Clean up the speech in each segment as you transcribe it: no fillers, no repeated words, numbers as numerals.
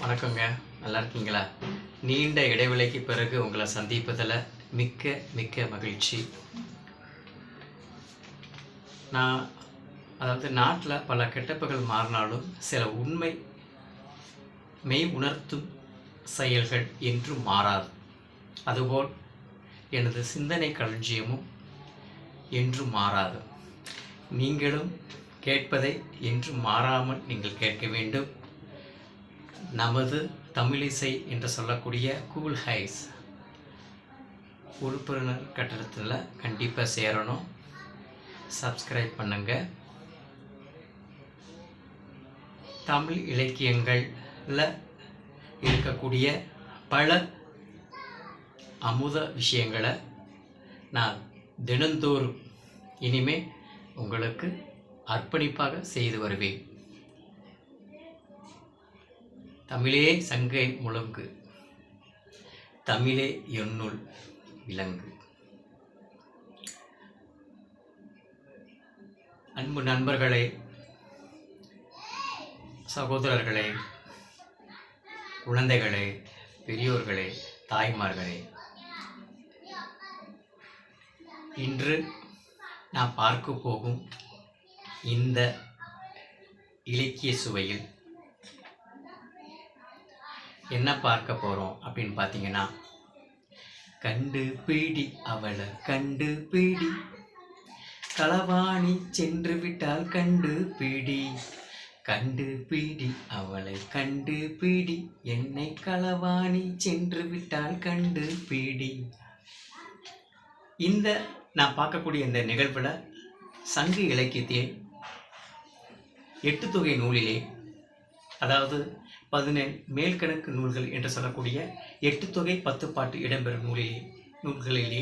வணக்கங்க. நல்லா இருக்கீங்களா? நீண்ட இடைவேளைக்கு பிறகு உங்கள சந்திப்பதில மிக்க மிக்க மகிழ்ச்சி. நான் நாட்ல பல கெட்டப்புகள் மாறினாலும், சில உண்மை மெய் உணர்த்தும் செயல்கள் என்றும் மாறாது. அதுபோல் எனது சிந்தனை களஞ்சியமும் என்றும் மாறாது. நீங்களும் கேட்பதை என்றும் மாறாமல் நீங்கள் கேட்க வேண்டும். நமது தமிழிசை என்று சொல்லக்கூடிய கூல் ஹைஸ் உறுப்பினர் கட்டடத்தில் கண்டிப்பாக சேரணும். சப்ஸ்கிரைப் பண்ணுங்க. தமிழ் இலக்கியங்களில் இருக்கக்கூடிய பல அமுத விஷயங்களை நான் தினந்தோறும் இனிமே உங்களுக்கு அர்ப்பணிப்பாக செய்து வருவேன். தமிழே சங்கை முழங்கு, தமிழே என்னுள் விலங்கு. அன்பு நண்பர்களே, சகோதரர்களே, குழந்தைகளே, பெரியோர்களே, தாய்மார்களே, இன்று நான் பார்க்க போகும் இந்த இலக்கிய சுவையில் என்ன பார்க்க போகிறோம் அப்படின்னு பார்த்தீங்கன்னா, கண்டு பீடி அவளை கண்டு பீடி, களவாணி சென்று விட்டால் கண்டு பீடி, கண்டு பீடி அவளை கண்டு பீடி, என்னை களவாணி சென்று விட்டால் கண்டு பீடி. இந்த நான் பார்க்கக்கூடிய இந்த நிகழ்வில் சங்க இலக்கியத்திலே 8 தொகை நூலிலே, அதாவது 17 மேல்கணக்கு நூல்கள் என்று சொல்லக்கூடிய 8 தொகை 10 பாட்டு இடம்பெறும் நூல்களிலே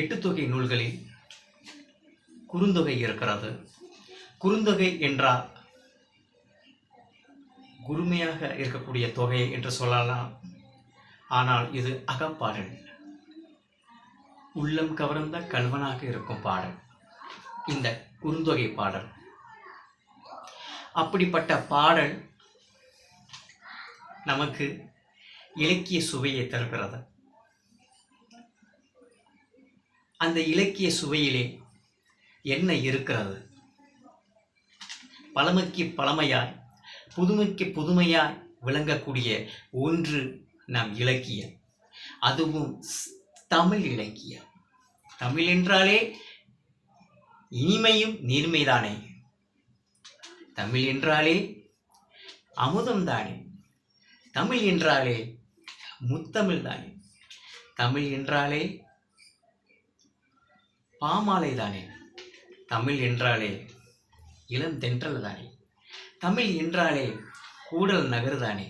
8 தொகை நூல்களில் குறுந்தொகை இருக்கிறது. குறுந்தொகை என்றால் குறுமையாக இருக்கக்கூடிய தொகை என்று சொல்லலாம். ஆனால் இது அகப்பாடல், உள்ளம் கவர்ந்த கல்வனாக இருக்கும் பாடல் இந்த குறுந்தொகை பாடல். அப்படிப்பட்ட பாடல் நமக்கு இலக்கிய சுவையை தருகிறது. அந்த இலக்கிய சுவையிலே என்ன இருக்கிறது? பழமைக்கு பழமையாய், புதுமைக்கு புதுமையாய் விளங்கக்கூடிய ஒன்று நம் இலக்கியம். அதுவும் தமிழ் இலக்கியம். தமிழ் என்றாலே இனிமையும் நீர்மைதானே. தமிழ் என்றாலே அமுதம்தானே. தமிழ் என்றாலே முத்தமிழ் தானே. தமிழ் என்றாலே பாமாலை தானே. தமிழ் என்றாலே இளம் தென்றல் தானே. தமிழ் என்றாலே கூடல் நகர் தானே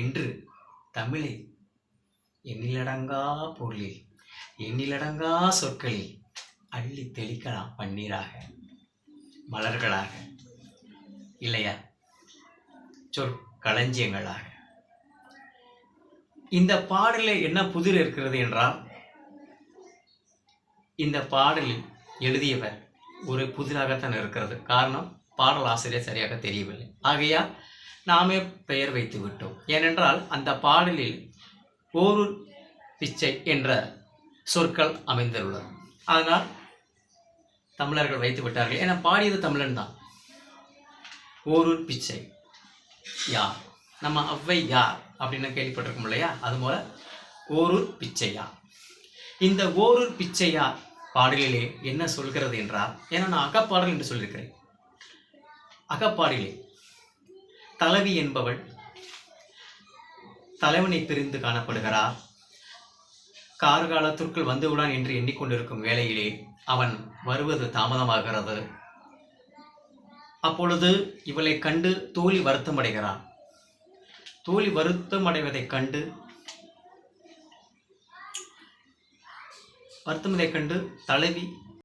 என்று தமிழை எண்ணிலடங்கா பொருளில், எண்ணிலடங்கா சொற்களில் அள்ளி தெளிக்கலாம். பன்னீராக, மலர்களாக, இல்லையா, சொற்களஞ்சியங்களாக. இந்த பாடலில் என்ன புதிர் இருக்கிறது என்றால், இந்த பாடலில் எழுதியவர் ஒரு புதிராகத்தான் இருக்கிறது. காரணம், பாடல் ஆசிரியர் சரியாக தெரியவில்லை. ஆகையால் நாமே பெயர் வைத்து விட்டோம். ஏனென்றால் அந்த பாடலில் ஓரூர் பிச்சை என்ற சொற்கள் அமைந்துள்ளது. அதனால் தமிழர்கள் வைத்து விட்டார்கள். ஏன்னா பாடியது தமிழன் தான். ஓரூர் பிச்சை யார், நம்ம அவ்வை யார் அப்படின்னு கேள்விப்பட்டிருக்கோம் இல்லையா? அதுபோல ஓரூர் பிச்சையார். இந்த ஓரூர் பிச்சையார் பாடலிலே என்ன சொல்கிறது என்றால், ஏன்னா நான் அகப்பாடல் என்று சொல்லியிருக்கிறேன். அகப்பாடிலே தலைவி என்பவள் தலைவனை பிரிந்து காணப்படுகிறார். கார்காலத்திற்குள் வந்துவிடான் என்று எண்ணிக்கொண்டிருக்கும் வேளையிலே அவன் வருவது தாமதமாகிறது. அப்பொழுது இவளை கண்டு தோழி வருத்தம் அடைகிறான். தோழி வருத்தம் அடைவதைக் கண்டு தலைவி